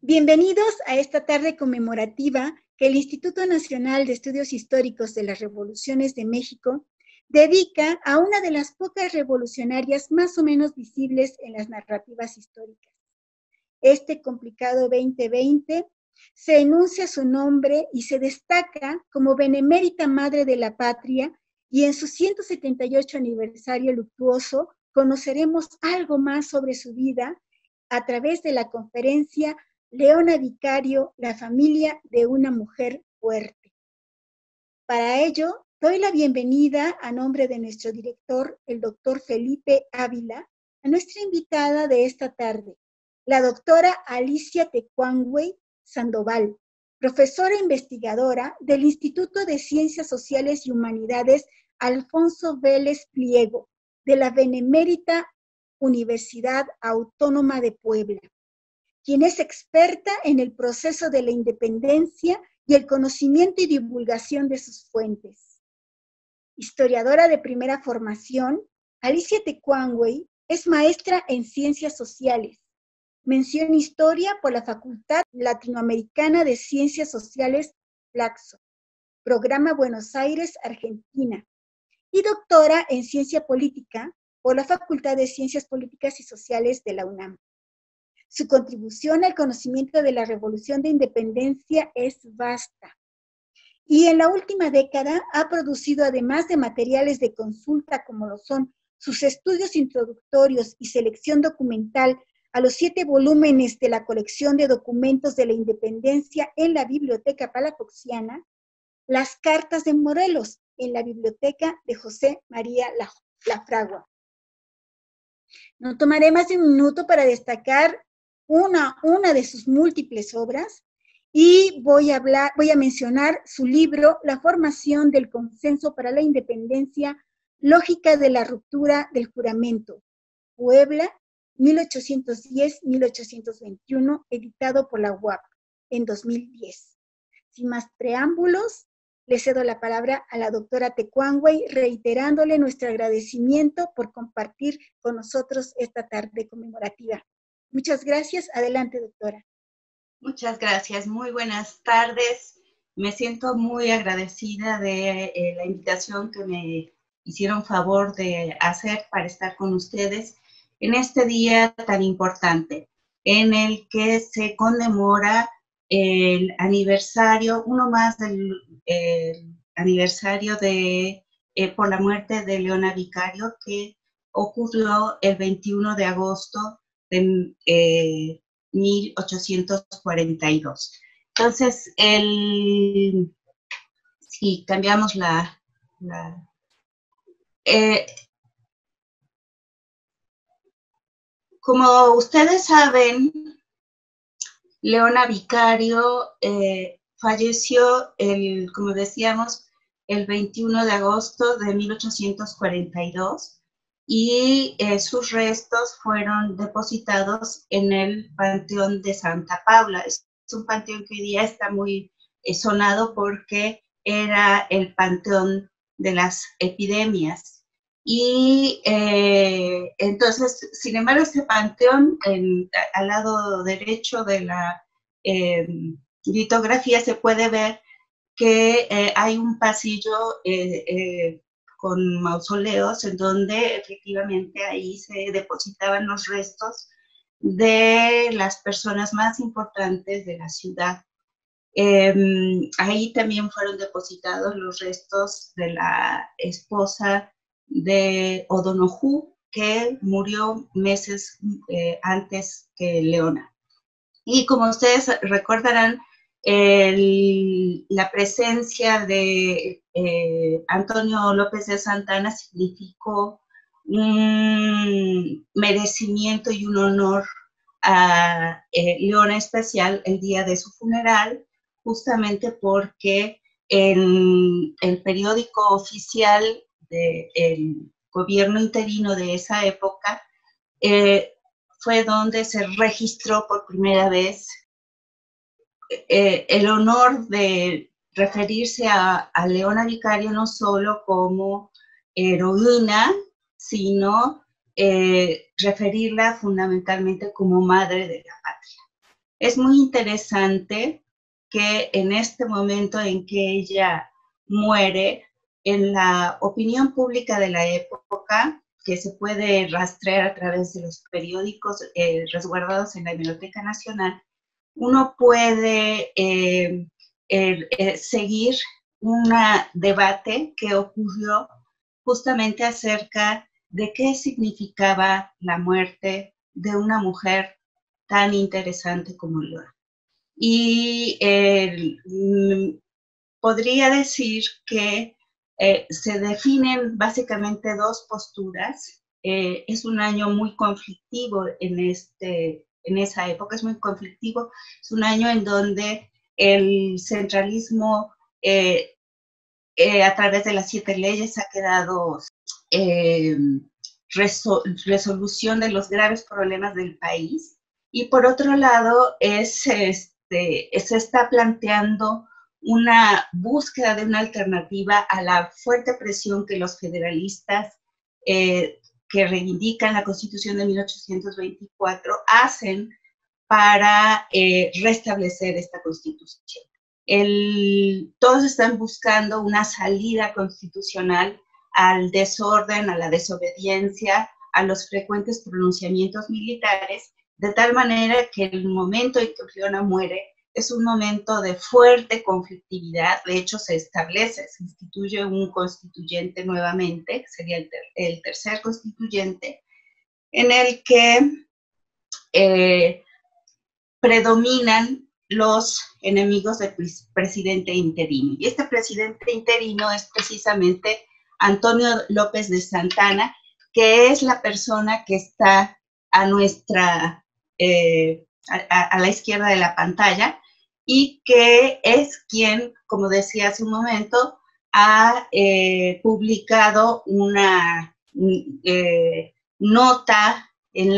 Bienvenidos a esta tarde conmemorativa que el Instituto Nacional de Estudios Históricos de las Revoluciones de México dedica a una de las pocas revolucionarias más o menos visibles en las narrativas históricas. Este complicado 2020 se enuncia su nombre y se destaca como benemérita madre de la patria, y en su 178 aniversario luctuoso conoceremos algo más sobre su vida a través de la conferencia Leona Vicario, la familia de una mujer fuerte. Para ello, doy la bienvenida a nombre de nuestro director, el doctor Felipe Ávila, a nuestra invitada de esta tarde, la doctora Alicia Tecuangue Sandoval, profesora investigadora del Instituto de Ciencias Sociales y Humanidades Alfonso Vélez Pliego, de la Benemérita Universidad Autónoma de Puebla, quien es experta en el proceso de la independencia y el conocimiento y divulgación de sus fuentes. Historiadora de primera formación, Alicia Tecuangue es maestra en Ciencias Sociales, mención Historia por la Facultad Latinoamericana de Ciencias Sociales, Flaxo, Programa Buenos Aires, Argentina, y doctora en Ciencia Política por la Facultad de Ciencias Políticas y Sociales de la UNAM. Su contribución al conocimiento de la Revolución de Independencia es vasta, y en la última década ha producido, además de materiales de consulta como lo son sus estudios introductorios y selección documental a los 7 volúmenes de la colección de documentos de la Independencia en la Biblioteca Palafoxiana, las Cartas de Morelos en la Biblioteca de José María Lafragua. No tomaré más de un minuto para destacar una de sus múltiples obras, y voy a mencionar su libro La formación del consenso para la independencia, lógica de la ruptura del juramento, Puebla, 1810-1821, editado por la UAP en 2010. Sin más preámbulos, le cedo la palabra a la doctora Tecuangue, reiterándole nuestro agradecimiento por compartir con nosotros esta tarde conmemorativa. Muchas gracias. Adelante, doctora. Muchas gracias. Muy buenas tardes. Me siento muy agradecida de la invitación que me hicieron favor de hacer para estar con ustedes en este día tan importante, en el que se conmemora el aniversario, uno más del aniversario de por la muerte de Leona Vicario, que ocurrió el 21 de agosto de 1842. Entonces, si cambiamos como ustedes saben, Leona Vicario falleció, como decíamos, el 21 de agosto de 1842, y sus restos fueron depositados en el Panteón de Santa Paula. Es un panteón que hoy día está muy sonado porque era el panteón de las epidemias. Y entonces, sin embargo, este panteón, al lado derecho de la litografía, se puede ver que hay un pasillo con mausoleos en donde efectivamente ahí se depositaban los restos de las personas más importantes de la ciudad. Ahí también fueron depositados los restos de la esposa de O'Donoghue, que murió meses antes que Leona. Y como ustedes recordarán, la presencia de Antonio López de Santana significó un merecimiento y un honor a Leona, especial el día de su funeral, justamente porque en el periódico oficial del gobierno interino de esa época fue donde se registró por primera vez el honor de referirse a Leona Vicario no solo como heroína, sino referirla fundamentalmente como madre de la patria. Es muy interesante que en este momento en que ella muere, en la opinión pública de la época, que se puede rastrear a través de los periódicos resguardados en la Biblioteca Nacional, uno puede seguir un debate que ocurrió justamente acerca de qué significaba la muerte de una mujer tan interesante como Leona. Y podría decir que se definen básicamente dos posturas. Es un año muy conflictivo en esa época, es muy conflictivo. Es un año en donde el centralismo a través de las 7 leyes ha quedado resolución de los graves problemas del país. Y por otro lado, se está planteando una búsqueda de una alternativa a la fuerte presión que los federalistas que reivindican la Constitución de 1824 hacen para restablecer esta Constitución. Todos están buscando una salida constitucional al desorden, a la desobediencia, a los frecuentes pronunciamientos militares, de tal manera que el momento en que Leona muere es un momento de fuerte conflictividad. De hecho, se instituye un constituyente nuevamente, que sería el tercer constituyente, en el que predominan los enemigos del presidente interino. Y este presidente interino es precisamente Antonio López de Santana, que es la persona que está a nuestra, a la izquierda de la pantalla, y que es quien, como decía hace un momento, ha publicado una nota en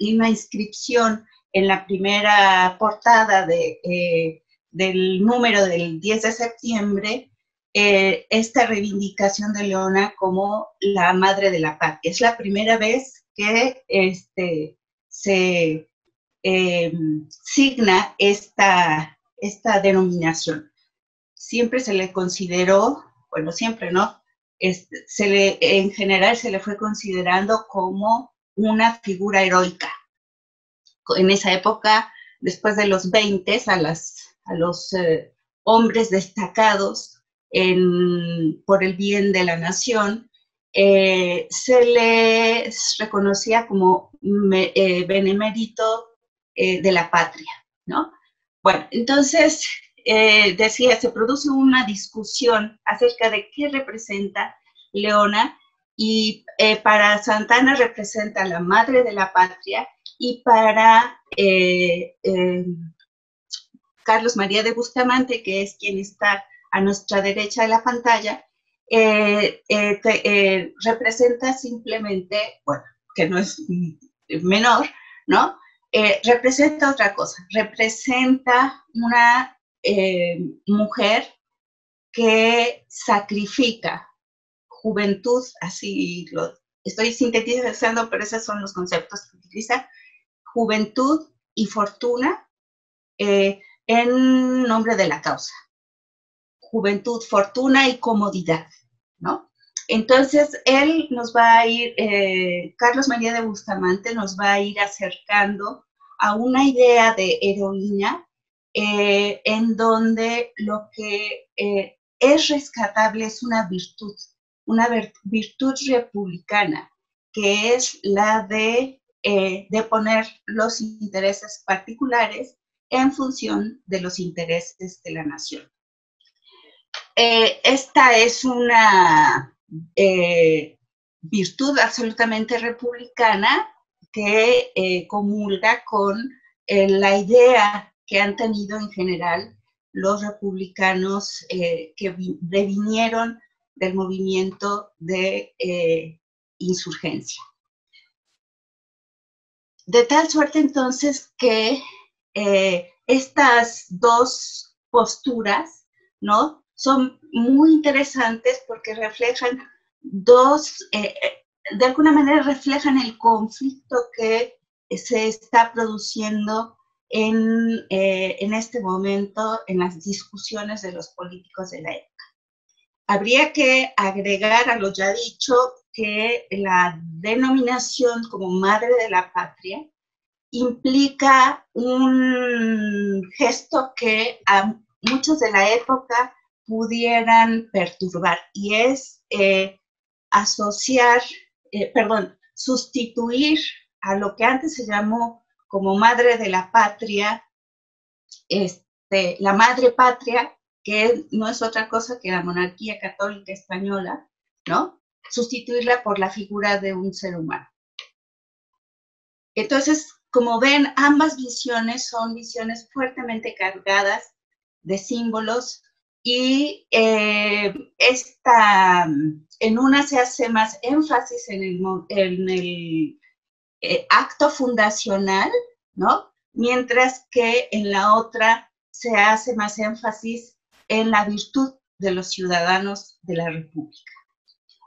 una inscripción en la primera portada del número del 10 de septiembre, esta reivindicación de Leona como la madre de la patria. Es la primera vez que se signa esta denominación. Siempre se le consideró, bueno, siempre no, en general se le fue considerando como una figura heroica. En esa época, después de los 20, a los hombres destacados por el bien de la nación, se les reconocía como benemérito de la patria, ¿no? Bueno, entonces, decía, se produce una discusión acerca de qué representa Leona, y para Santana representa la madre de la patria, y para Carlos María de Bustamante, que es quien está a nuestra derecha de la pantalla, representa simplemente, bueno, que no es menor, ¿no? Representa otra cosa, representa una mujer que sacrifica juventud, así lo estoy sintetizando, pero esos son los conceptos que utiliza, juventud y fortuna en nombre de la causa. Juventud, fortuna y comodidad, ¿no? Entonces, él nos va a ir, Carlos María de Bustamante nos va a ir acercando a una idea de heroína en donde lo que es rescatable es una virtud republicana, que es la de poner los intereses particulares en función de los intereses de la nación. Esta es una virtud absolutamente republicana que comulga con la idea que han tenido en general los republicanos que devinieron del movimiento de insurgencia. De tal suerte entonces que estas dos posturas, ¿no?, son muy interesantes porque reflejan de alguna manera reflejan el conflicto que se está produciendo en este momento en las discusiones de los políticos de la época. Habría que agregar a lo ya dicho que la denominación como madre de la patria implica un gesto que a muchos de la época pudieran perturbar, y es sustituir a lo que antes se llamó como madre de la patria, la madre patria, que no es otra cosa que la monarquía católica española, ¿no? Sustituirla por la figura de un ser humano. Entonces, como ven, ambas visiones son visiones fuertemente cargadas de símbolos, y en una se hace más énfasis en el acto fundacional, ¿no? Mientras que en la otra se hace más énfasis en la virtud de los ciudadanos de la República.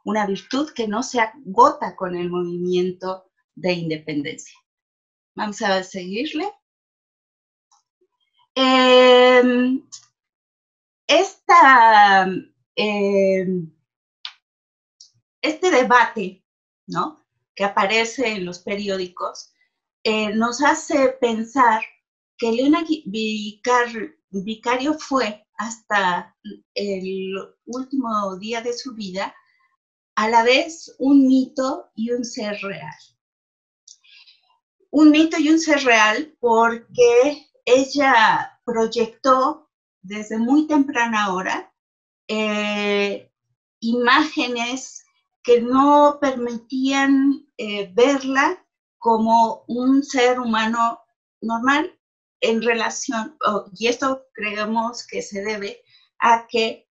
Una virtud que no se agota con el movimiento de independencia. Vamos a seguirle. Este debate, ¿no?, que aparece en los periódicos, nos hace pensar que Leona Vicario fue, hasta el último día de su vida, a la vez un mito y un ser real. Un mito y un ser real porque ella proyectó desde muy temprana hora imágenes que no permitían verla como un ser humano normal en relación, y esto creemos que se debe a que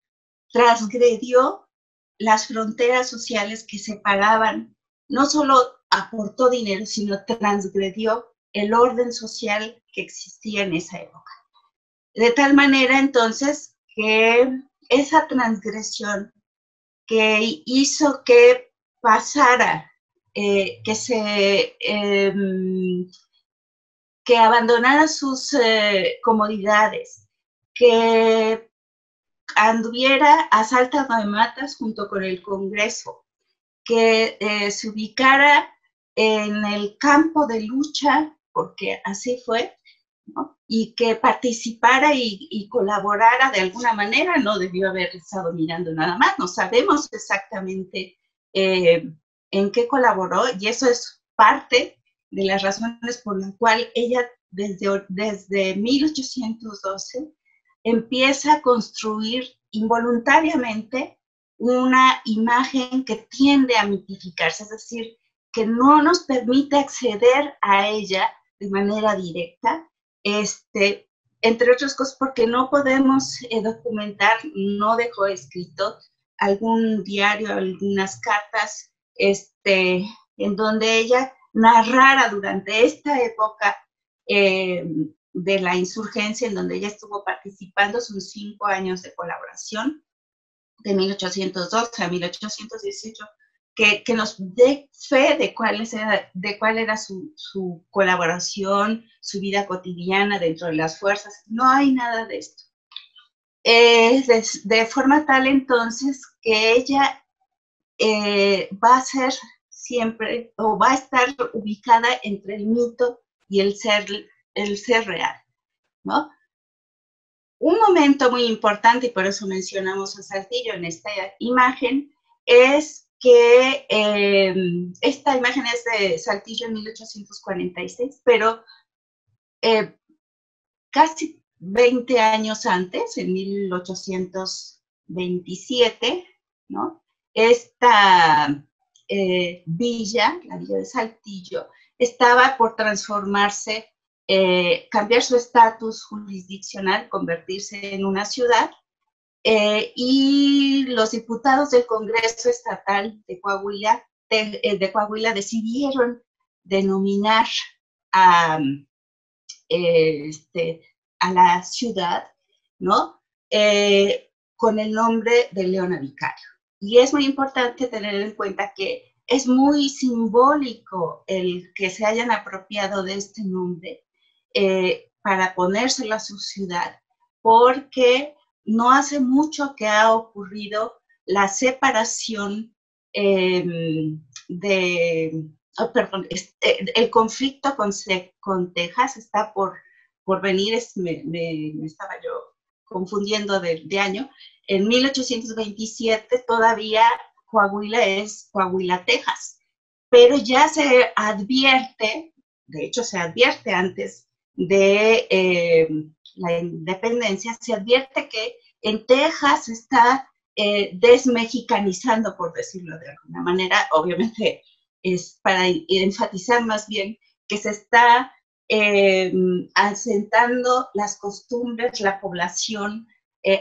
transgredió las fronteras sociales que separaban, no solo aportó dinero, sino transgredió el orden social que existía en esa época. De tal manera, entonces, que esa transgresión que hizo que pasara, que abandonara sus comodidades, que anduviera a salta de matas junto con el Congreso, que se ubicara en el campo de lucha, porque así fue, ¿no?, y que participara y colaborara de alguna manera. No debió haber estado mirando nada más, no sabemos exactamente en qué colaboró, y eso es parte de las razones por las cuales ella desde 1812 empieza a construir involuntariamente una imagen que tiende a mitificarse, es decir, que no nos permite acceder a ella de manera directa, entre otras cosas porque no podemos documentar, no dejó escrito algún diario, algunas cartas, en donde ella narrara durante esta época de la insurgencia, en donde ella estuvo participando, sus 5 años de colaboración, de 1812 a 1818, que nos dé fe de cuál era su colaboración, su vida cotidiana dentro de las fuerzas. No hay nada de esto. De forma tal, entonces, que ella va a ser siempre, o va a estar ubicada entre el mito y el ser real, ¿no? Un momento muy importante, y por eso mencionamos a Saltillo en esta imagen, es que esta imagen es de Saltillo en 1846, pero casi 20 años antes, en 1827, ¿no?, esta villa, la villa de Saltillo, estaba por transformarse, cambiar su estatus jurisdiccional, convertirse en una ciudad, y los diputados del Congreso Estatal de Coahuila, decidieron denominar a la ciudad, ¿no?, con el nombre de Leona Vicario. Y es muy importante tener en cuenta que es muy simbólico el que se hayan apropiado de este nombre, para ponérselo a su ciudad, porque no hace mucho que ha ocurrido la separación el conflicto con Texas está por venir, me estaba yo confundiendo de año. En 1827 todavía Coahuila es Coahuila, Texas, pero ya se advierte, de hecho se advierte antes de la independencia, se advierte que en Texas está desmexicanizando, por decirlo de alguna manera. Obviamente es para enfatizar más bien que se está asentando las costumbres, la población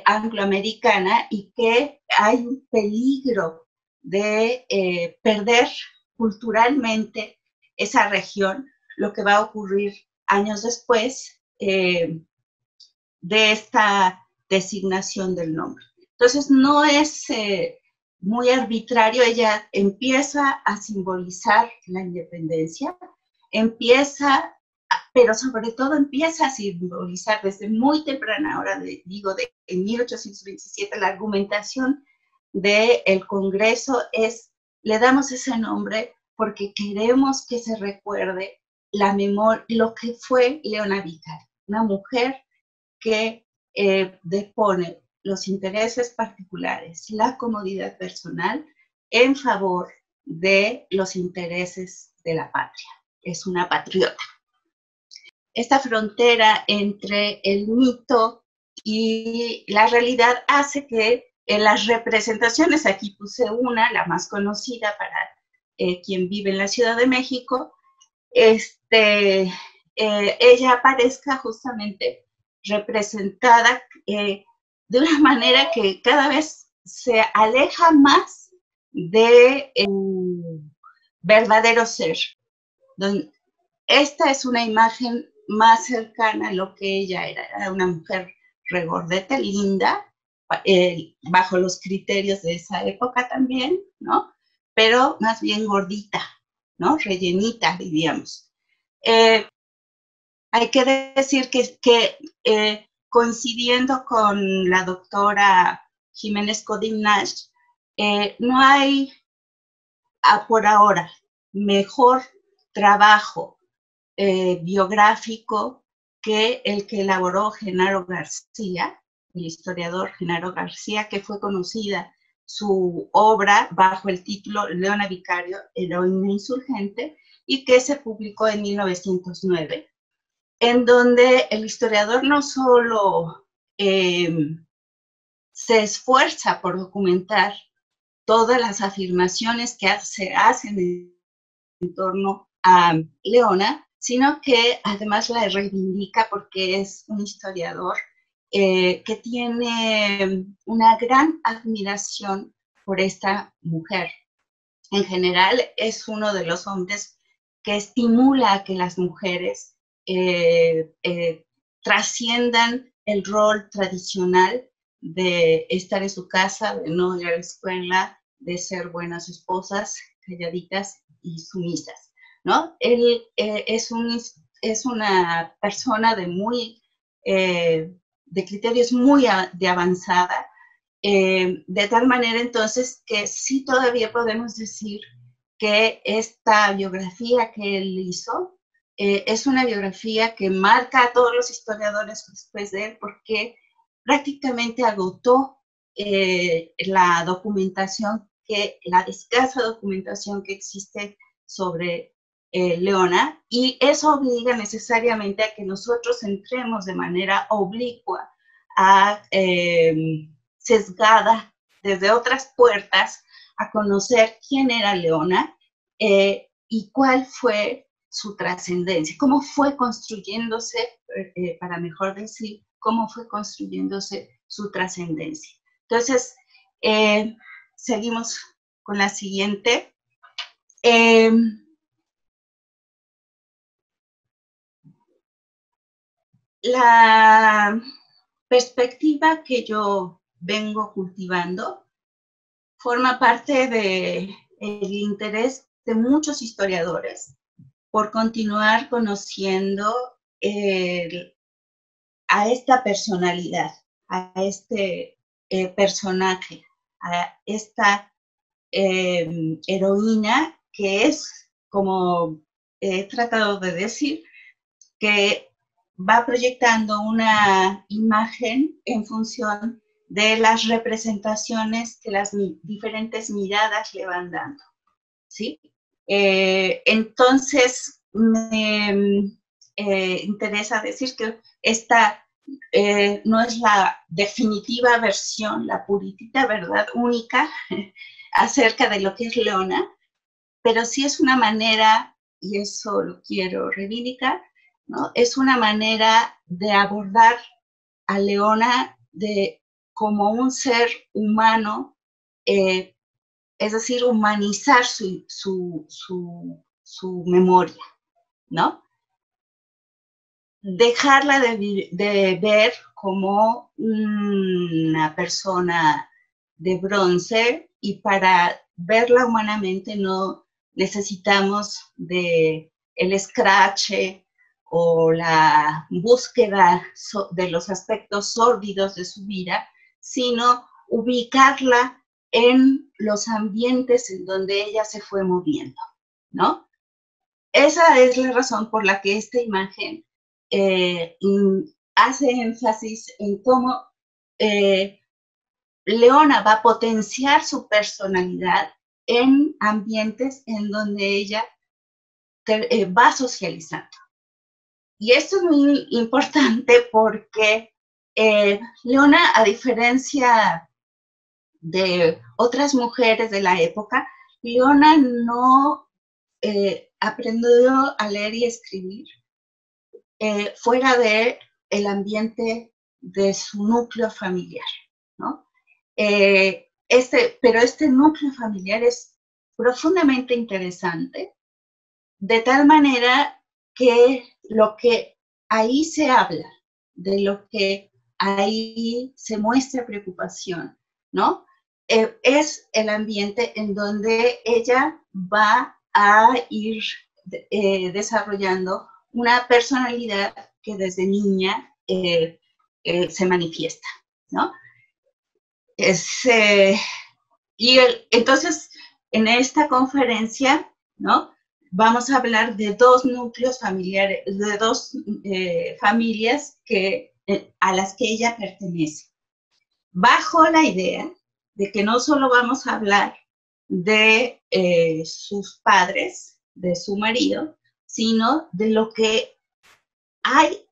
angloamericana, y que hay un peligro de perder culturalmente esa región, lo que va a ocurrir años después de esta designación del nombre. Entonces no es muy arbitrario, ella empieza a simbolizar la independencia, pero sobre todo empieza a simbolizar desde muy temprana hora, en 1827, la argumentación del Congreso es: le damos ese nombre porque queremos que se recuerde lo que fue Leona Vicario, una mujer que depone los intereses particulares, la comodidad personal, en favor de los intereses de la patria. Es una patriota. Esta frontera entre el mito y la realidad hace que en las representaciones, aquí puse una, la más conocida para quien vive en la Ciudad de México, ella aparezca justamente representada de una manera que cada vez se aleja más de verdadero ser. Esta es una imagen más cercana a lo que ella era. Era una mujer regordeta, linda, bajo los criterios de esa época también, ¿no? Pero más bien gordita, ¿no? Rellenita, diríamos. Hay que decir que coincidiendo con la doctora Jiménez Codín Nash, no hay por ahora mejor trabajo biográfico que el que elaboró Genaro García, el historiador Genaro García, que fue conocida su obra bajo el título Leona Vicario, heroína insurgente, y que se publicó en 1909, en donde el historiador no solo se esfuerza por documentar todas las afirmaciones que se hacen en torno a Leona, sino que además la reivindica porque es un historiador que tiene una gran admiración por esta mujer. En general, es uno de los hombres que estimula a que las mujeres trasciendan el rol tradicional de estar en su casa, de no ir a la escuela, de ser buenas esposas, calladitas y sumisas, ¿no? Él es una persona de criterios muy de avanzada, de tal manera entonces que sí todavía podemos decir que esta biografía que él hizo es una biografía que marca a todos los historiadores después de él, porque prácticamente agotó la escasa documentación que existe sobre Leona, y eso obliga necesariamente a que nosotros entremos de manera oblicua, sesgada desde otras puertas, a conocer quién era Leona y cuál fue su trascendencia, cómo fue construyéndose, para mejor decir, cómo fue construyéndose su trascendencia. Entonces, seguimos con la siguiente. La perspectiva que yo vengo cultivando forma parte del interés de muchos historiadores por continuar conociendo a esta personalidad, a este personaje, a esta heroína que es, como he tratado de decir, que va proyectando una imagen en función de las representaciones que las diferentes miradas le van dando, ¿sí? Entonces, me interesa decir que esta no es la definitiva versión, la puritita verdad única acerca de lo que es Leona, pero sí es una manera, y eso lo quiero reivindicar, ¿no? Es una manera de abordar a Leona como un ser humano, es decir, humanizar su memoria, ¿no? Dejarla de ver como una persona de bronce, y para verla humanamente no necesitamos de el escrache o la búsqueda de los aspectos sórdidos de su vida, sino ubicarla en los ambientes en donde ella se fue moviendo, ¿no? Esa es la razón por la que esta imagen hace énfasis en cómo Leona va a potenciar su personalidad en ambientes en donde ella va socializando. Y esto es muy importante porque Leona, a diferencia de otras mujeres de la época, Leona no aprendió a leer y escribir fuera del ambiente de su núcleo familiar, ¿no? Pero este núcleo familiar es profundamente interesante, de tal manera que lo que ahí se habla, de lo que ahí se muestra preocupación, ¿no? Es el ambiente en donde ella va a ir desarrollando una personalidad que desde niña se manifiesta, ¿no? Entonces, en esta conferencia, ¿no? Vamos a hablar de dos núcleos familiares, de dos familias a las que ella pertenece, bajo la idea de que no solo vamos a hablar de sus padres, de su marido, sino de lo que hay,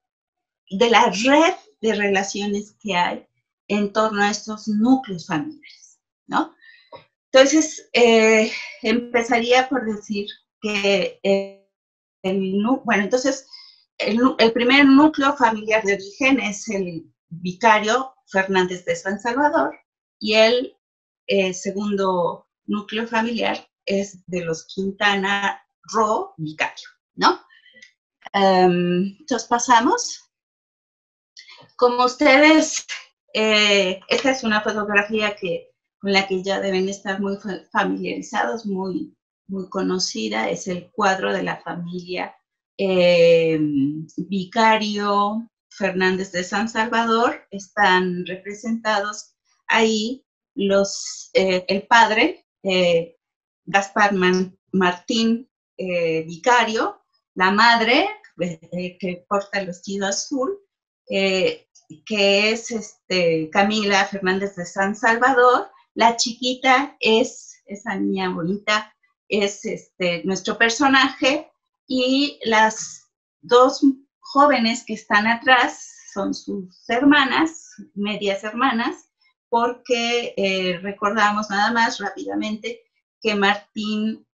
de la red de relaciones que hay en torno a estos núcleos familiares, ¿no? Entonces, empezaría por decir que entonces el primer núcleo familiar de origen es el vicario Fernández de San Salvador, y el segundo núcleo familiar es de los Quintana Roo Vicario, ¿no? Entonces pasamos. Como ustedes, esta es una fotografía con la que ya deben estar muy familiarizados, muy conocida. Es el cuadro de la familia Vicario Fernández de San Salvador. Están representados ahí el padre, Gaspar Martín Vicario, la madre, que porta el vestido azul, que es Camila Fernández de San Salvador. La chiquita es, esa niña bonita, es nuestro personaje, y las dos jóvenes que están atrás son sus hermanas, medias hermanas, porque recordamos nada más rápidamente que Martín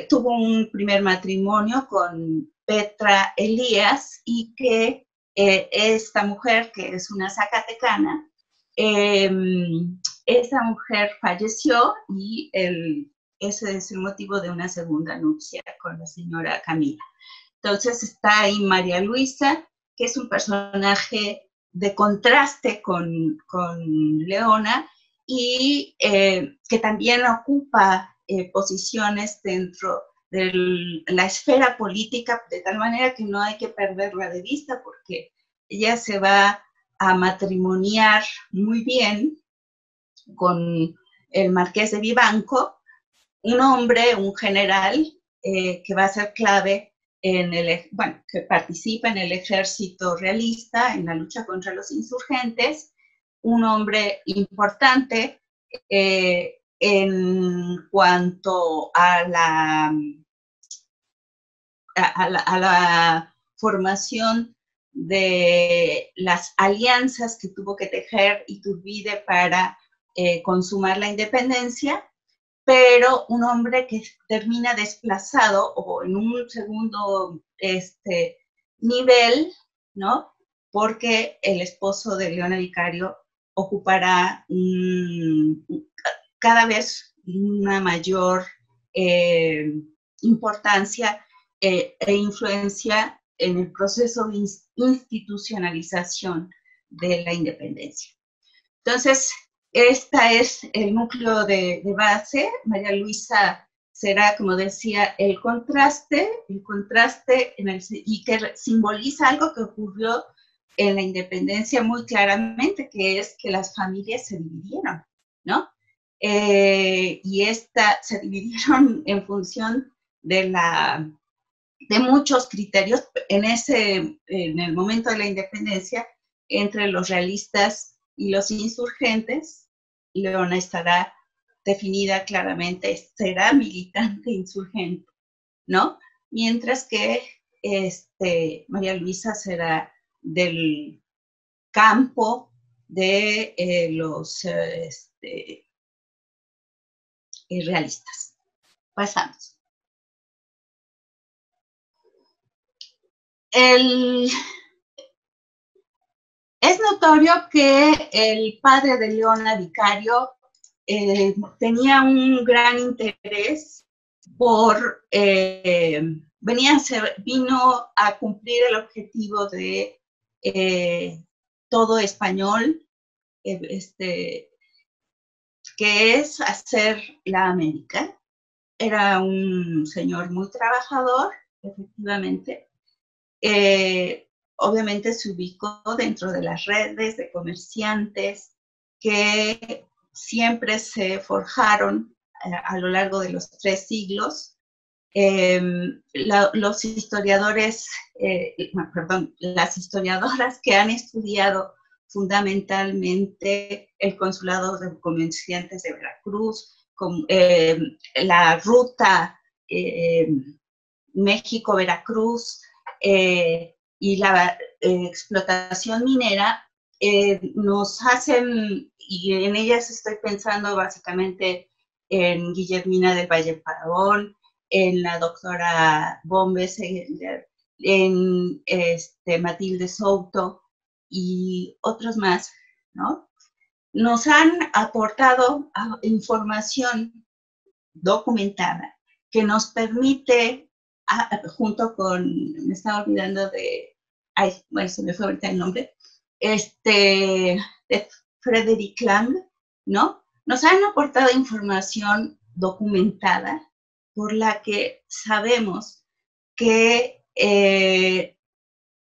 tuvo un primer matrimonio con Petra Elías, y que esta mujer, que es una zacatecana, esa mujer falleció, y ese es el motivo de una segunda nupcia con la señora Camila. Entonces está ahí María Luisa, que es un personaje de contraste con Leona, y que también ocupa posiciones dentro la esfera política, de tal manera que no hay que perderla de vista, porque ella se va a matrimoniar muy bien con el marqués de Vivanco, un hombre, un general, que va a ser clave que participa en el ejército realista, en la lucha contra los insurgentes, un hombre importante en cuanto a la formación de las alianzas que tuvo que tejer Iturbide para consumar la independencia, pero un hombre que termina desplazado o en un segundo nivel, ¿no? Porque el esposo de Leona Vicario ocupará cada vez una mayor importancia e influencia en el proceso de institucionalización de la independencia. Entonces, este es el núcleo de base. María Luisa será, como decía, el contraste y que simboliza algo que ocurrió en la independencia muy claramente, que es que las familias se dividieron, ¿no? Y se dividieron en función de muchos criterios en el momento de la independencia, entre los realistas y los insurgentes. Leona estará definida claramente, será militante insurgente, ¿no? Mientras que María Luisa será del campo de los realistas. Pasamos. Es notorio que el padre de Leona Vicario tenía un gran interés por, vino a cumplir el objetivo de todo español, que es hacer la América. Era un señor muy trabajador, efectivamente. Obviamente se ubicó dentro de las redes de comerciantes que siempre se forjaron a lo largo de los 3 siglos. Los historiadores, las historiadoras que han estudiado fundamentalmente el consulado de comerciantes de Veracruz, la ruta México-Veracruz, y la explotación minera, nos hacen, y en ellas estoy pensando básicamente en Guillermina del Valle Parabón, en la doctora Bombes, en Matilde Souto y otros más, ¿no? Nos han aportado información documentada que nos permite, junto con, me estaba olvidando de, bueno, se me fue ahorita el nombre, de Frederick Lang, ¿no? Nos han aportado información documentada por la que sabemos que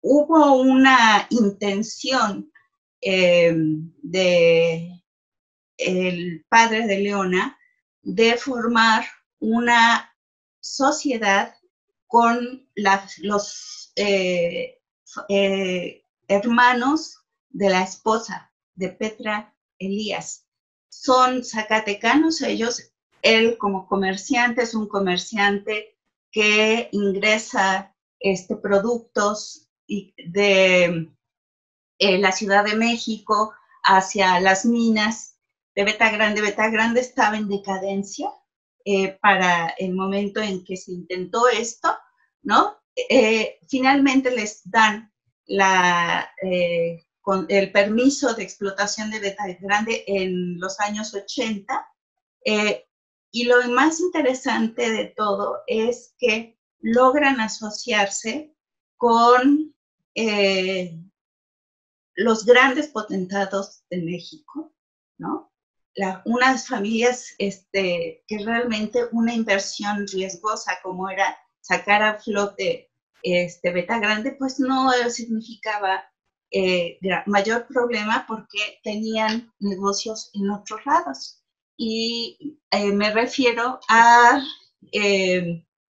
hubo una intención de el padre de Leona de formar una sociedad con los hermanos de la esposa de Petra Elías. Son zacatecanos ellos. Él como comerciante es un comerciante que ingresa productos de la Ciudad de México hacia las minas de Beta Grande. Beta Grande estaba en decadencia para el momento en que se intentó esto, ¿no? Finalmente les dan con el permiso de explotación de Beta Grande en los años 80. Y lo más interesante de todo es que logran asociarse con los grandes potentados de México, ¿no? unas familias que realmente una inversión riesgosa como era sacar a flote Beta Grande, pues no significaba mayor problema porque tenían negocios en otros lados. Y me refiero a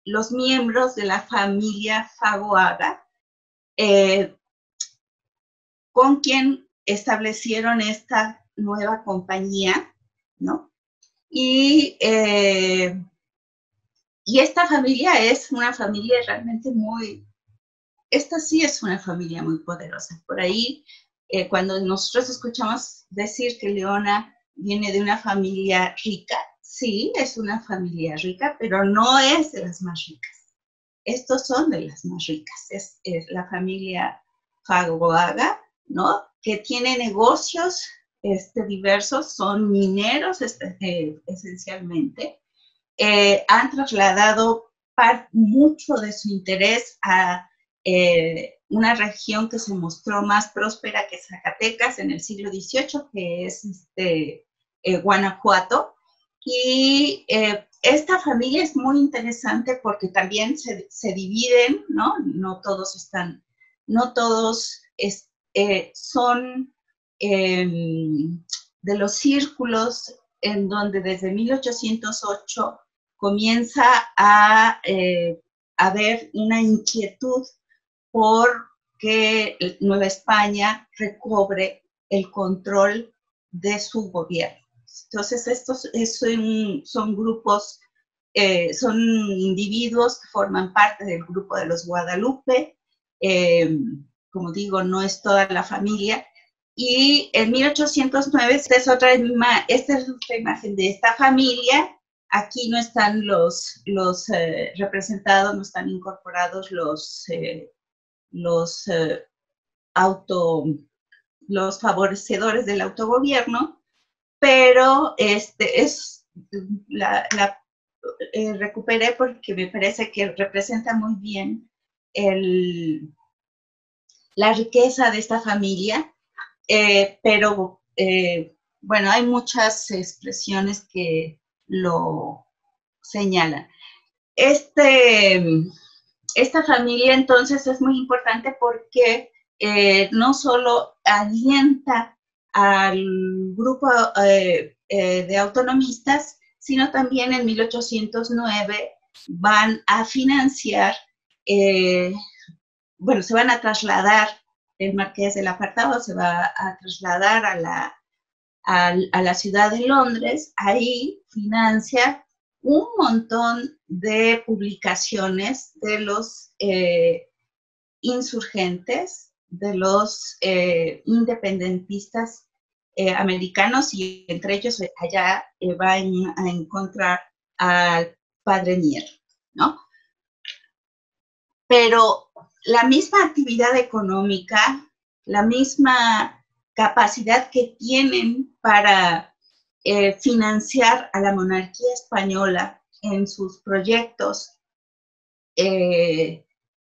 los miembros de la familia Fagoaga, con quien establecieron esta nueva compañía, ¿no? Y esta familia es una familia realmente esta sí es una familia muy poderosa. Por ahí, cuando nosotros escuchamos decir que Leona viene de una familia rica, sí, es una familia rica, pero no es de las más ricas. Estos son de las más ricas. Es la familia Fagoaga, ¿no? Que tiene negocios diversos, son mineros esencialmente. Han trasladado mucho de su interés a una región que se mostró más próspera que Zacatecas en el siglo XVIII, que es Guanajuato. Y esta familia es muy interesante porque también se dividen, ¿no? No todos son de los círculos en donde desde 1808 comienza a haber una inquietud por que Nueva España recobre el control de su gobierno. Entonces, estos son grupos, son individuos que forman parte del grupo de los Guadalupe. Como digo, no es toda la familia. Y en 1809, esta es otra imagen de esta familia. Aquí no están los representados, no están incorporados los favorecedores del autogobierno, pero recuperé porque me parece que representa muy bien la riqueza de esta familia, pero bueno, hay muchas expresiones que lo señalan. Esta familia entonces es muy importante porque no solo alienta al grupo de autonomistas, sino también en 1809 van a financiar, bueno, se van a trasladar, el Marqués del Apartado se va a trasladar a la ciudad de Londres. Ahí financia un montón de publicaciones de los insurgentes, de los independentistas americanos, y entre ellos allá va a encontrar al padre Mier, ¿no? Pero la misma actividad económica, la misma capacidad que tienen para financiar a la monarquía española en sus proyectos de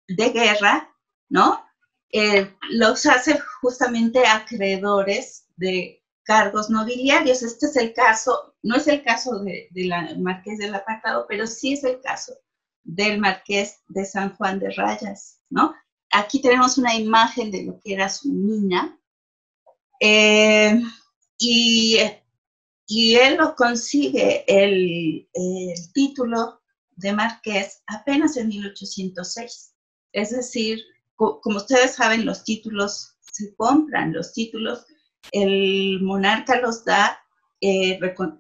guerra, ¿no? Los hace justamente acreedores de cargos nobiliarios. Este es el caso, no es el caso de la Marqués del Apartado, pero sí es el caso del Marqués de San Juan de Rayas, ¿no? Aquí tenemos una imagen de lo que era su mina, y él lo consigue el título de marqués apenas en 1806. Es decir, como ustedes saben, los títulos se compran, los títulos el monarca los da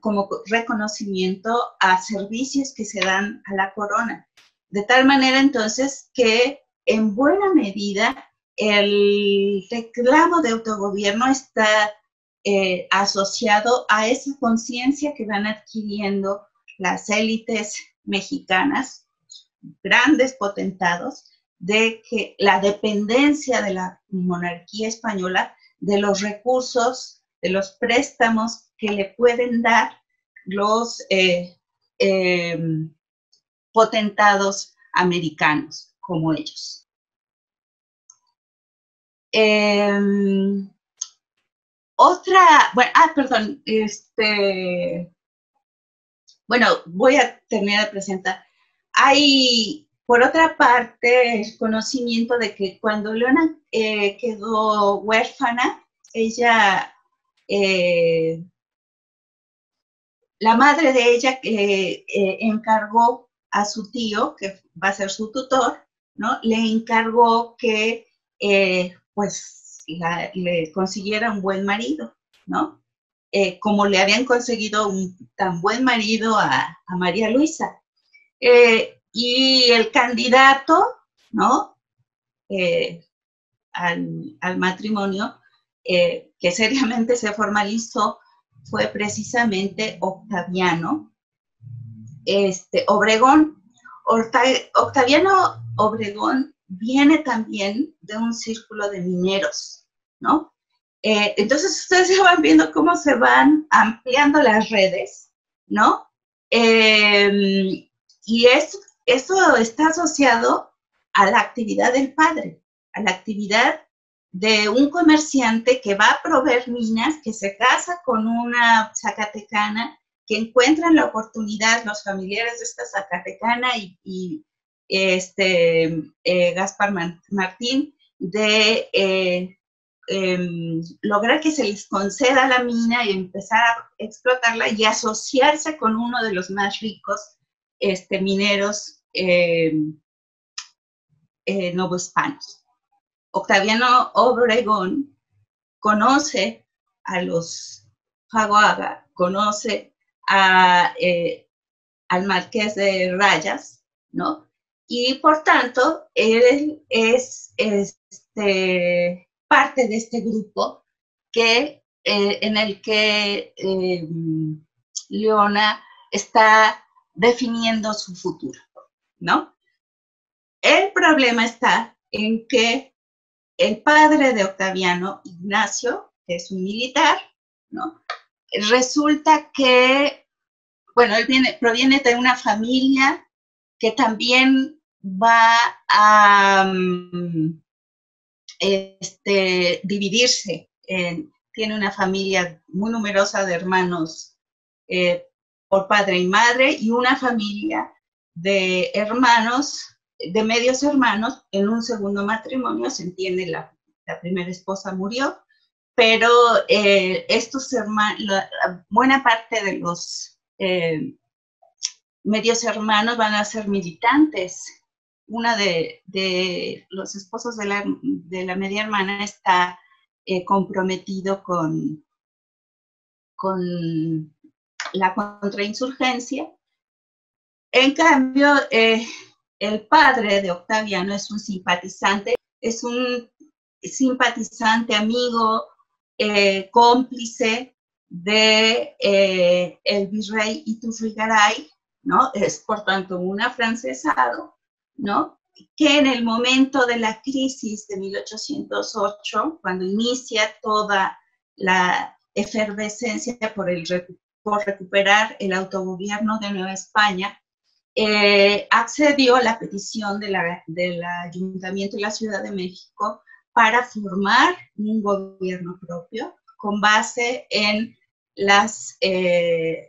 como reconocimiento a servicios que se dan a la corona. De tal manera entonces que en buena medida el reclamo de autogobierno está asociado a esa conciencia que van adquiriendo las élites mexicanas, grandes potentados, de que la dependencia de la monarquía española, de los recursos, de los préstamos que le pueden dar los potentados americanos como ellos. Perdón, bueno, voy a terminar de presentar. Hay, por otra parte, el conocimiento de que cuando Leona quedó huérfana, ella, la madre de ella encargó a su tío, que va a ser su tutor, ¿no? Le encargó que, pues, le consiguiera un buen marido, ¿no? Como le habían conseguido un tan buen marido a María Luisa. Y el candidato, ¿no? Al matrimonio, que seriamente se formalizó, fue precisamente Octaviano Obregón. Octaviano Obregón viene también de un círculo de mineros, ¿no? Entonces ustedes ya van viendo cómo se van ampliando las redes, ¿no? Y esto está asociado a la actividad del padre, a la actividad de un comerciante que va a proveer minas, que se casa con una zacatecana, que encuentran la oportunidad los familiares de esta zacatecana y Gaspar Martín de lograr que se les conceda la mina y empezar a explotarla y asociarse con uno de los más ricos mineros novohispanos. Octaviano Obregón conoce a los Fagoaga, conoce al Marqués de Rayas, ¿no? Y por tanto, él es parte de este grupo en el que Leona está definiendo su futuro, ¿no? El problema está en que el padre de Octaviano, Ignacio, que es un militar, ¿no? Resulta que, bueno, él proviene de una familia que también va a dividirse. Tiene una familia muy numerosa de hermanos por padre y madre y una familia de hermanos, de medios hermanos, en un segundo matrimonio. Se entiende, la primera esposa murió, pero estos hermanos, buena parte de los medios hermanos van a ser militantes. Una de los esposos de la media hermana está comprometido con la contrainsurgencia. En cambio, el padre de Octaviano es un simpatizante, amigo, cómplice de el virrey Iturrigaray, ¿no? Es por tanto un afrancesado, ¿no? Que en el momento de la crisis de 1808, cuando inicia toda la efervescencia por recuperar el autogobierno de Nueva España, accedió a la petición del Ayuntamiento de la Ciudad de México para formar un gobierno propio con base en las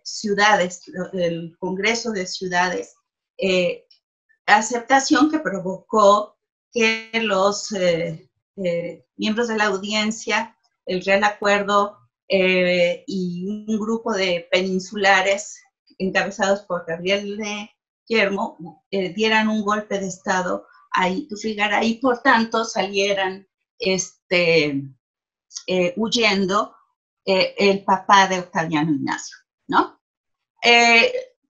ciudades, el Congreso de Ciudades, aceptación que provocó que los miembros de la audiencia, el Real Acuerdo y un grupo de peninsulares encabezados por Gabriel de Yermo dieran un golpe de Estado a Iturrigaray y por tanto salieran huyendo el papá de Octaviano Ignacio, ¿no?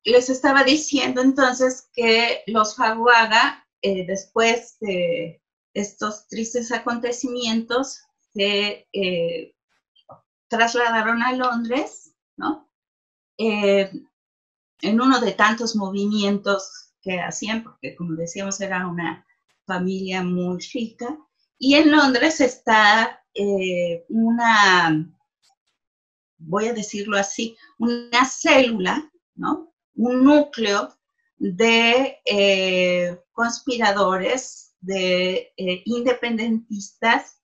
Les estaba diciendo entonces que los Fagoaga, después de estos tristes acontecimientos, se trasladaron a Londres, ¿no? En uno de tantos movimientos que hacían, porque como decíamos era una familia muy rica, y en Londres está voy a decirlo así, una célula, ¿no? Un núcleo de conspiradores, de independentistas,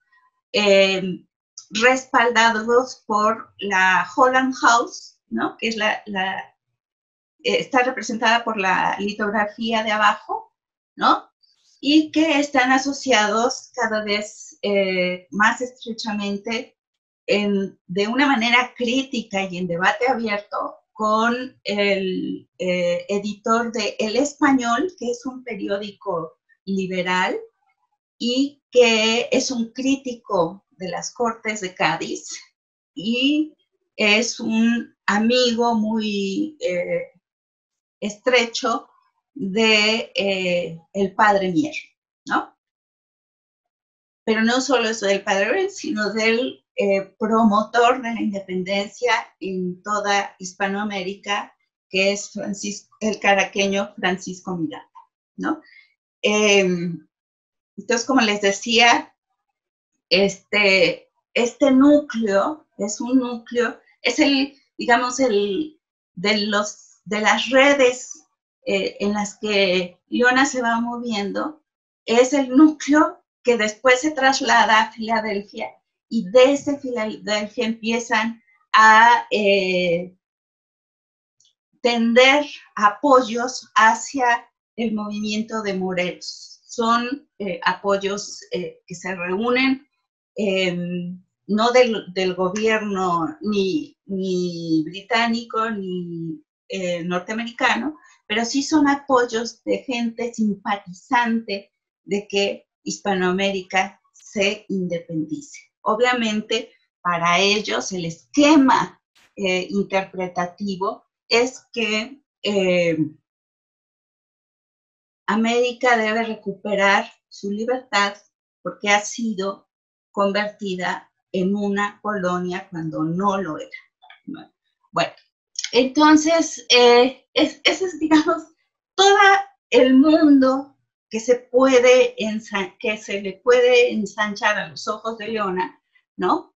respaldados por la Holland House, ¿no? Que es está representada por la litografía de abajo, ¿no? Y que están asociados cada vez más estrechamente de una manera crítica y en debate abierto con el editor de El Español, que es un periódico liberal y que es un crítico de las Cortes de Cádiz y es un amigo muy estrecho de el padre Mier, ¿no? Pero no solo eso del padre Mier, sino del promotor de la independencia en toda Hispanoamérica, que es el caraqueño Francisco Miranda, ¿no? Entonces, como les decía, este núcleo es un núcleo, es el, digamos, de las redes en las que Leona se va moviendo, es el núcleo que después se traslada a Filadelfia y desde Filadelfia empiezan a tender apoyos hacia el movimiento de Morelos. Son apoyos que se reúnen no del gobierno ni británico ni norteamericano, pero sí son apoyos de gente simpatizante de que Hispanoamérica se independice. Obviamente, para ellos el esquema interpretativo es que América debe recuperar su libertad porque ha sido convertida en una colonia cuando no lo era. Bueno, entonces, ese es, digamos, todo el mundo que se le puede ensanchar a los ojos de Leona, ¿no?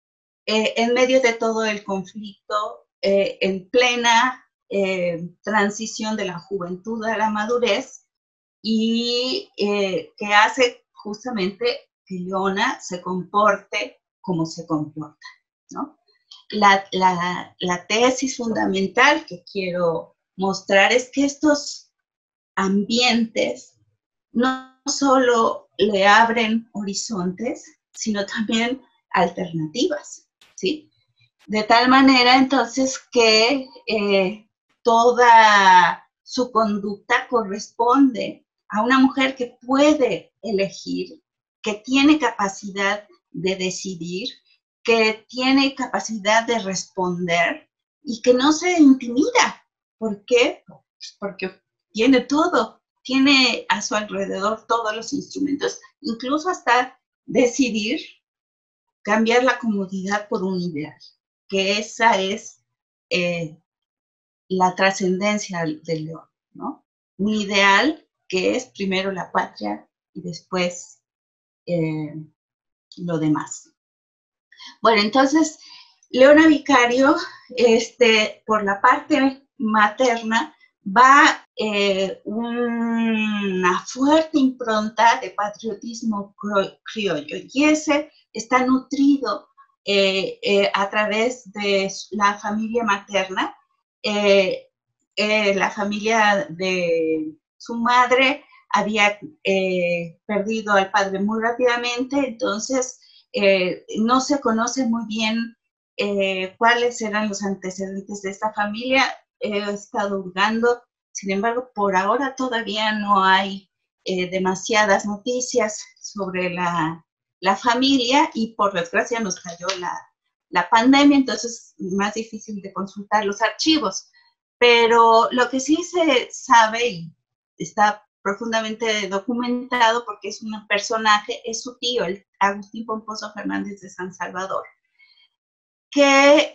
En medio de todo el conflicto, en plena transición de la juventud a la madurez, y que hace justamente que Leona se comporte como se comporta, ¿no? La tesis fundamental que quiero mostrar es que estos ambientes no solo le abren horizontes, sino también alternativas, ¿sí? De tal manera, entonces, que toda su conducta corresponde a una mujer que puede elegir, que tiene capacidad de decidir, que tiene capacidad de responder y que no se intimida. ¿Por qué? Pues porque tiene todo, tiene a su alrededor todos los instrumentos, incluso hasta decidir cambiar la comodidad por un ideal, que esa es la trascendencia del León, ¿no? Un ideal que es primero la patria y después lo demás. Bueno, entonces, Leona Vicario, por la parte materna, va una fuerte impronta de patriotismo criollo, y ese está nutrido a través de la familia materna, la familia de su madre había perdido al padre muy rápidamente, entonces no se conoce muy bien cuáles eran los antecedentes de esta familia. He estado hurgando, sin embargo, por ahora todavía no hay demasiadas noticias sobre la familia y por desgracia nos cayó la pandemia, entonces es más difícil de consultar los archivos. Pero lo que sí se sabe y está profundamente documentado porque es un personaje, es su tío, el Agustín Pomposo Fernández de San Salvador, que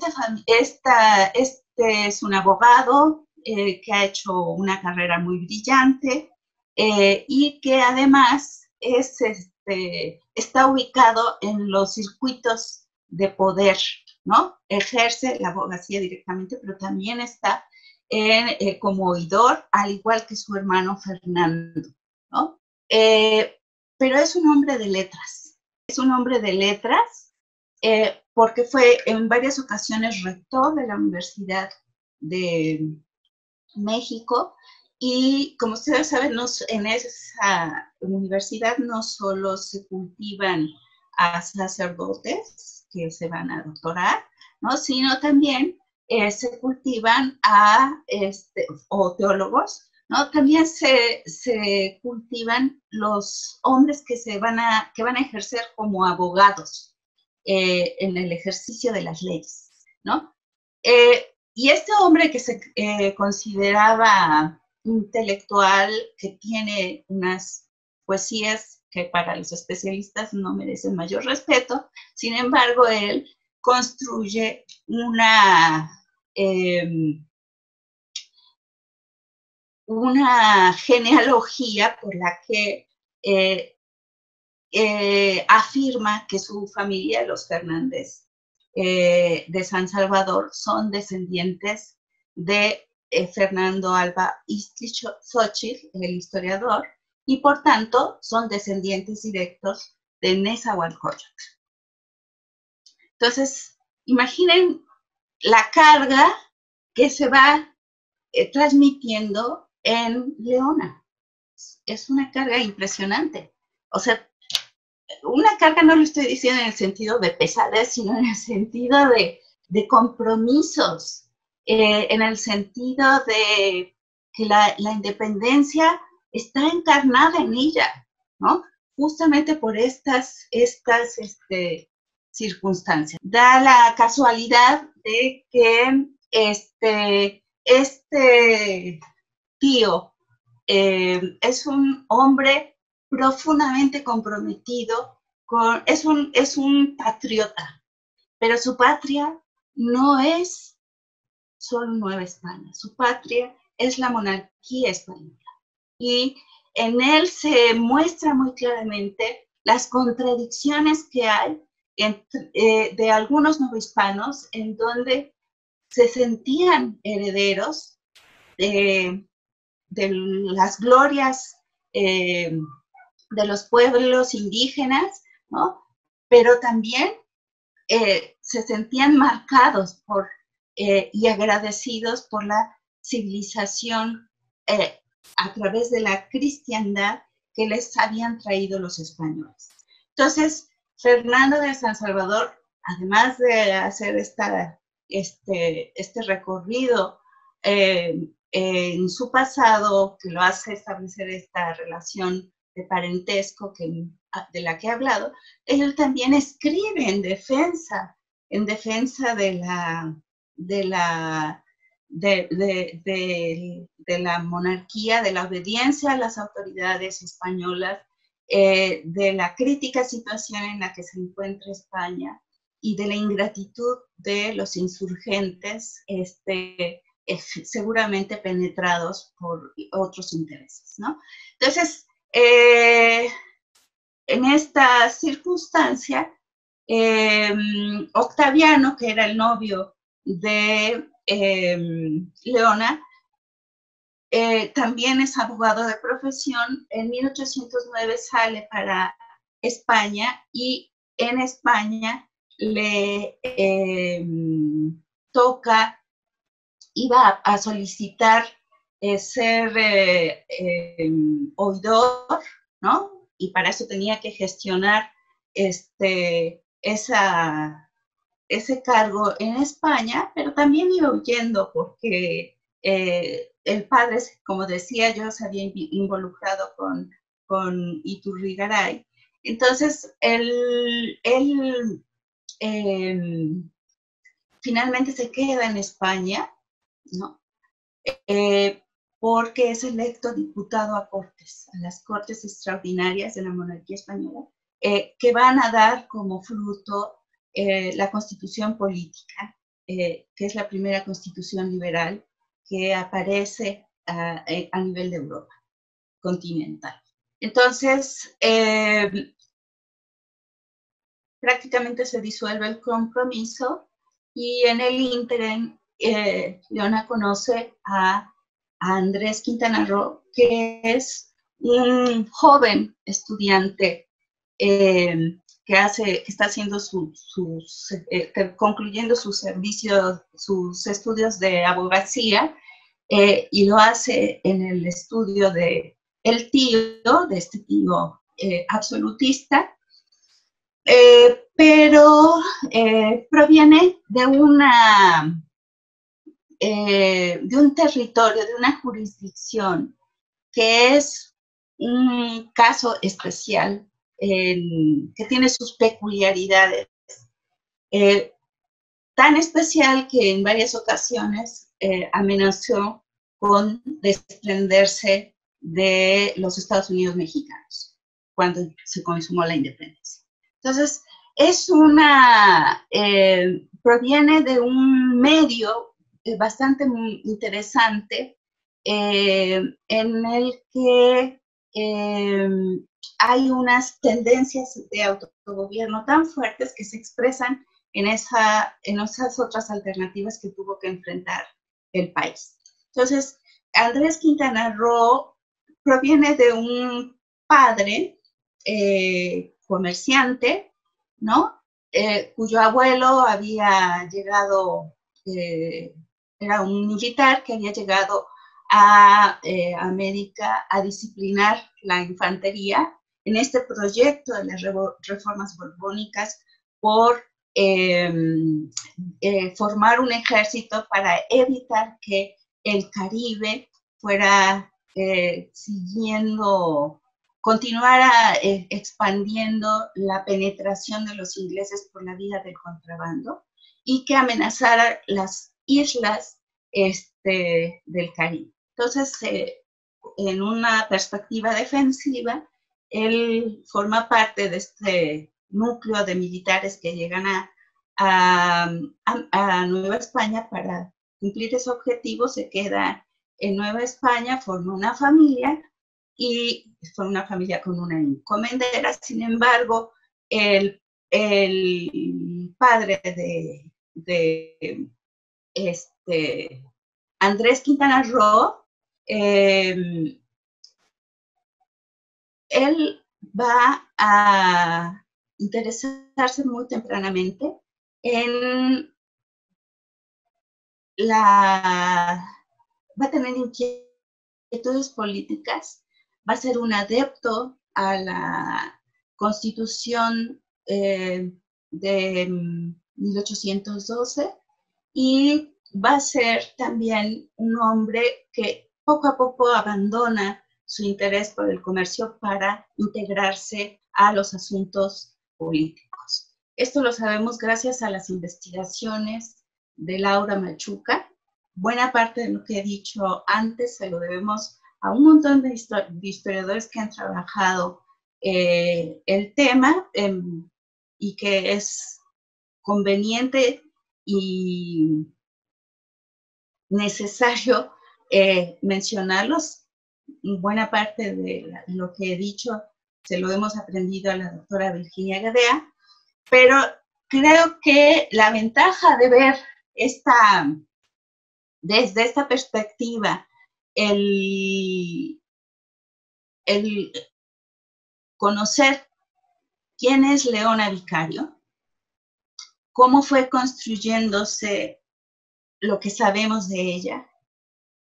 este es un abogado que ha hecho una carrera muy brillante y que además está ubicado en los circuitos de poder, ¿no? Ejerce la abogacía directamente, pero también está como oidor, al igual que su hermano Fernando, ¿no? Pero es un hombre de letras. es un hombre de letras, porque fue en varias ocasiones rector de la Universidad de México, y como ustedes saben, en esa universidad no solo se cultivan a sacerdotes que se van a doctorar, ¿no? Sino también se cultivan o teólogos, ¿no? También se cultivan los hombres que van a ejercer como abogados en el ejercicio de las leyes, ¿no? Y este hombre que se consideraba intelectual, que tiene unas poesías que para los especialistas no merecen mayor respeto, sin embargo, él construye una genealogía por la que afirma que su familia, los Fernández de San Salvador, son descendientes de Fernando Alba Istlich-Xochitl, el historiador, y por tanto son descendientes directos de Nezahualcóyotl. Entonces, imaginen la carga que se va transmitiendo en Leona. Es una carga impresionante. O sea, una carga no lo estoy diciendo en el sentido de pesadez, sino en el sentido de compromisos, en el sentido de que la independencia está encarnada en ella, ¿no? Justamente por estas circunstancias. Da la casualidad de que este tío es un hombre profundamente comprometido, es un patriota, pero su patria no es solo Nueva España, su patria es la monarquía española. Y en él se muestra muy claramente las contradicciones que hay de algunos novohispanos en donde se sentían herederos de las glorias de los pueblos indígenas, ¿no? Pero también se sentían marcados y agradecidos por la civilización a través de la cristiandad que les habían traído los españoles. Entonces, Fernando de San Salvador, además de hacer este recorrido en su pasado, que lo hace establecer esta relación de parentesco de la que he hablado, él también escribe en defensa de la monarquía, de la obediencia a las autoridades españolas, de la crítica situación en la que se encuentra España y de la ingratitud de los insurgentes, seguramente penetrados por otros intereses, ¿no? Entonces, en esta circunstancia, Octaviano, que era el novio de Leona, también es abogado de profesión. En 1809 sale para España y en España le iba a solicitar ser oidor, ¿no? Y para eso tenía que gestionar ese cargo en España, pero también iba huyendo porque el padre, como decía yo, se había involucrado con Iturrigaray. Entonces, él finalmente se queda en España, ¿no? Porque es electo diputado a las Cortes Extraordinarias de la Monarquía Española, que van a dar como fruto la Constitución Política, que es la primera constitución liberal que aparece a nivel de Europa continental. Entonces, prácticamente se disuelve el compromiso y en el ínterin Leona conoce a Andrés Quintana Roo, que es un joven estudiante que está haciendo concluyendo sus servicios, sus estudios de abogacía, y lo hace en el estudio de este tío absolutista, pero proviene de un territorio, de una jurisdicción que es un caso especial, que tiene sus peculiaridades, tan especial que en varias ocasiones amenazó con desprenderse de los Estados Unidos mexicanos cuando se consumó la independencia. Entonces, proviene de un medio bastante interesante, en el que hay unas tendencias de autogobierno tan fuertes que se expresan en esas otras alternativas que tuvo que enfrentar el país. Entonces, Andrés Quintana Roo proviene de un padre comerciante, ¿no? Cuyo abuelo había llegado, era un militar que había llegado a América a disciplinar la infantería en este proyecto de las reformas borbónicas por formar un ejército para evitar que el Caribe fuera continuara expandiendo la penetración de los ingleses por la vía del contrabando y que amenazara las islas del Caribe. Entonces, en una perspectiva defensiva, él forma parte de este núcleo de militares que llegan a Nueva España para cumplir ese objetivo. Se queda en Nueva España, forma una familia, y fue una familia con una encomendera. Sin embargo, el padre de Andrés Quintana Roo, él va a interesarse muy tempranamente en va a tener inquietudes políticas, va a ser un adepto a la Constitución de 1812 y va a ser también un hombre que poco a poco abandona su interés por el comercio para integrarse a los asuntos políticos. Esto lo sabemos gracias a las investigaciones de Laura Machuca. Buena parte de lo que he dicho antes se lo debemos a un montón de historiadores que han trabajado el tema, y que es conveniente y necesario mencionarlos. Buena parte de lo que he dicho se lo hemos aprendido a la doctora Virginia Gadea, pero creo que la ventaja de ver desde esta perspectiva, el conocer quién es Leona Vicario, cómo fue construyéndose lo que sabemos de ella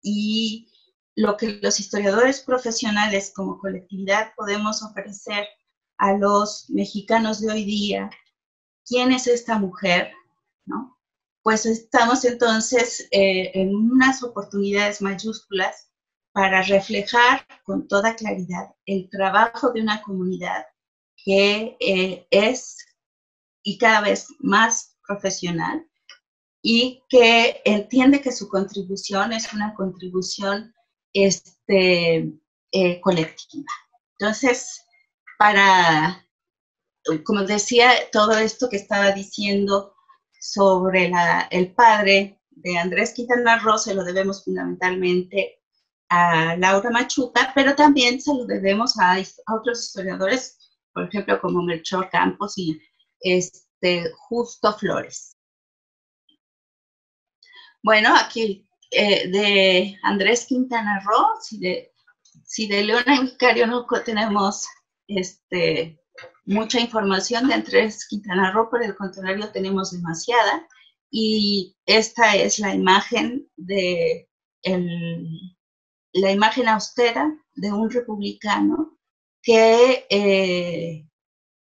y lo que los historiadores profesionales como colectividad podemos ofrecer a los mexicanos de hoy día. ¿Quién es esta mujer? ¿No? Pues estamos entonces en unas oportunidades mayúsculas para reflejar con toda claridad el trabajo de una comunidad que es y cada vez más profesional y que entiende que su contribución es una contribución colectiva. Entonces, como decía, todo esto que estaba diciendo sobre el padre de Andrés Quintana Roo se lo debemos fundamentalmente a Laura Machuca, pero también se lo debemos a otros historiadores, por ejemplo, como Melchor Campos y Justo Flores. Bueno, aquí de Andrés Quintana Roo, si de Leona Vicario no tenemos mucha información de Andrés Quintana Roo, por el contrario tenemos demasiada, y esta es la imagen la imagen austera de un republicano que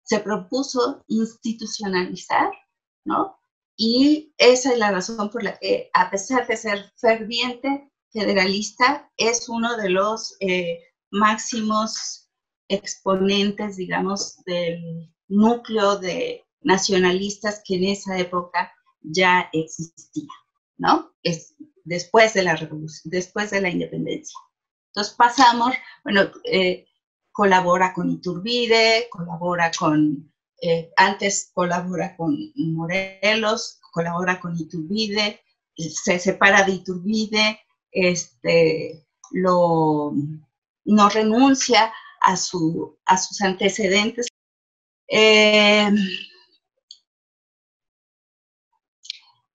se propuso institucionalizar, ¿no? Y esa es la razón por la que, a pesar de ser ferviente federalista, es uno de los máximos exponentes, digamos, del núcleo de nacionalistas que en esa época ya existía, ¿no? Es después de la revolución, después de la independencia. Entonces pasamos, bueno, colabora con Iturbide, colabora con, antes colabora con Morelos, colabora con Iturbide, se separa de Iturbide, no renuncia a sus antecedentes.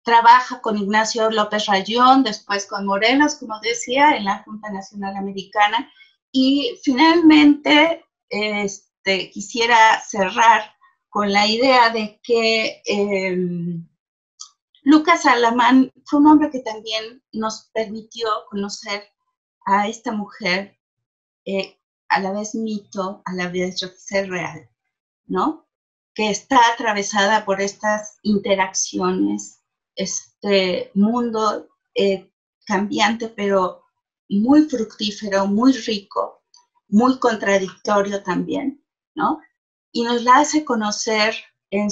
Trabaja con Ignacio López Rayón, después con Morelos, como decía, en la Junta Nacional Americana. Y finalmente quisiera cerrar con la idea de que Lucas Alamán fue un hombre que también nos permitió conocer a esta mujer, a la vez mito, a la vez ser real, ¿no? Que está atravesada por estas interacciones, este mundo cambiante, pero muy fructífero, muy rico, muy contradictorio también, ¿no? Y nos la hace conocer en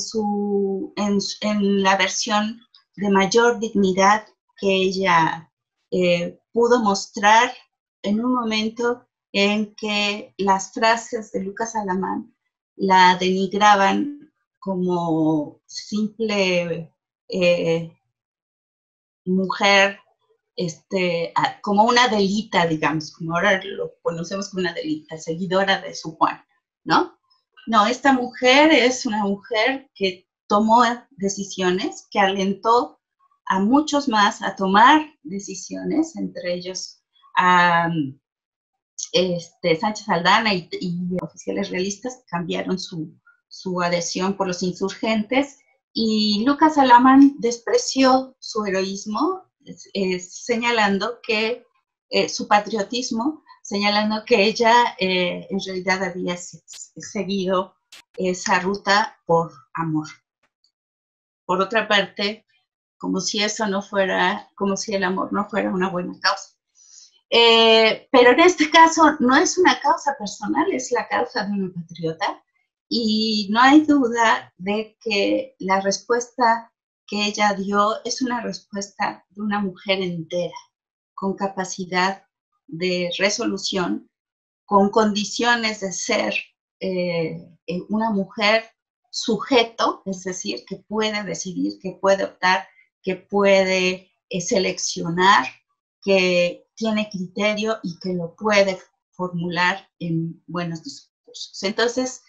la versión de mayor dignidad que ella pudo mostrar en un momento en que las frases de Lucas Alamán la denigraban como simple mujer, como una delita, digamos, como ahora lo conocemos como una delita, seguidora de su Juan, ¿no? No, esta mujer es una mujer que tomó decisiones, que alentó a muchos más a tomar decisiones, entre ellos a Sánchez Aldana y oficiales realistas cambiaron su adhesión por los insurgentes, y Lucas Alamán despreció su heroísmo, señalando que su patriotismo, señalando que ella en realidad había seguido esa ruta por amor. Por otra parte, como si eso no fuera, como si el amor no fuera una buena causa. Pero en este caso no es una causa personal, es la causa de una patriota, y no hay duda de que la respuesta que ella dio es una respuesta de una mujer entera, con capacidad de resolución, con condiciones de ser una mujer sujeto, es decir, que puede decidir, que puede optar, que puede seleccionar, que tiene criterio y que lo puede formular en buenos discursos. Entonces,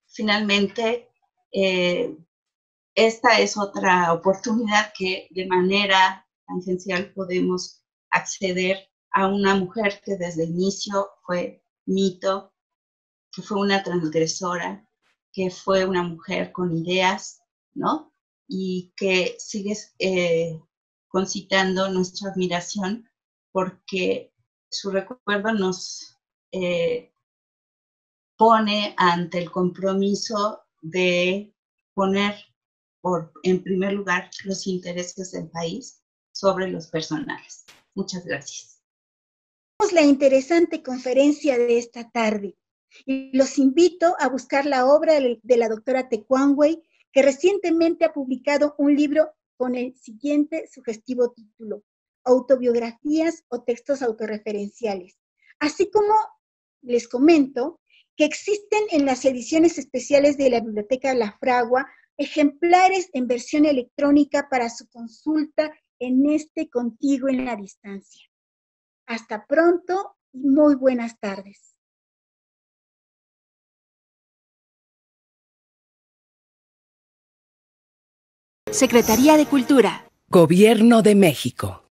finalmente, esta es otra oportunidad que de manera tangencial podemos acceder a una mujer que desde el inicio fue mito, que fue una transgresora, que fue una mujer con ideas, ¿no? Y que sigue concitando nuestra admiración porque su recuerdo nos pone ante el compromiso de poner en primer lugar los intereses del país sobre los personales. Muchas gracias. La interesante conferencia de esta tarde y los invito a buscar la obra de la doctora Tecuanway, que recientemente ha publicado un libro con el siguiente sugestivo título: Autobiografías o textos autorreferenciales. Así como les comento que existen en las ediciones especiales de la Biblioteca La Fragua ejemplares en versión electrónica para su consulta en Contigo en la Distancia. Hasta pronto y muy buenas tardes. Secretaría de Cultura. Gobierno de México.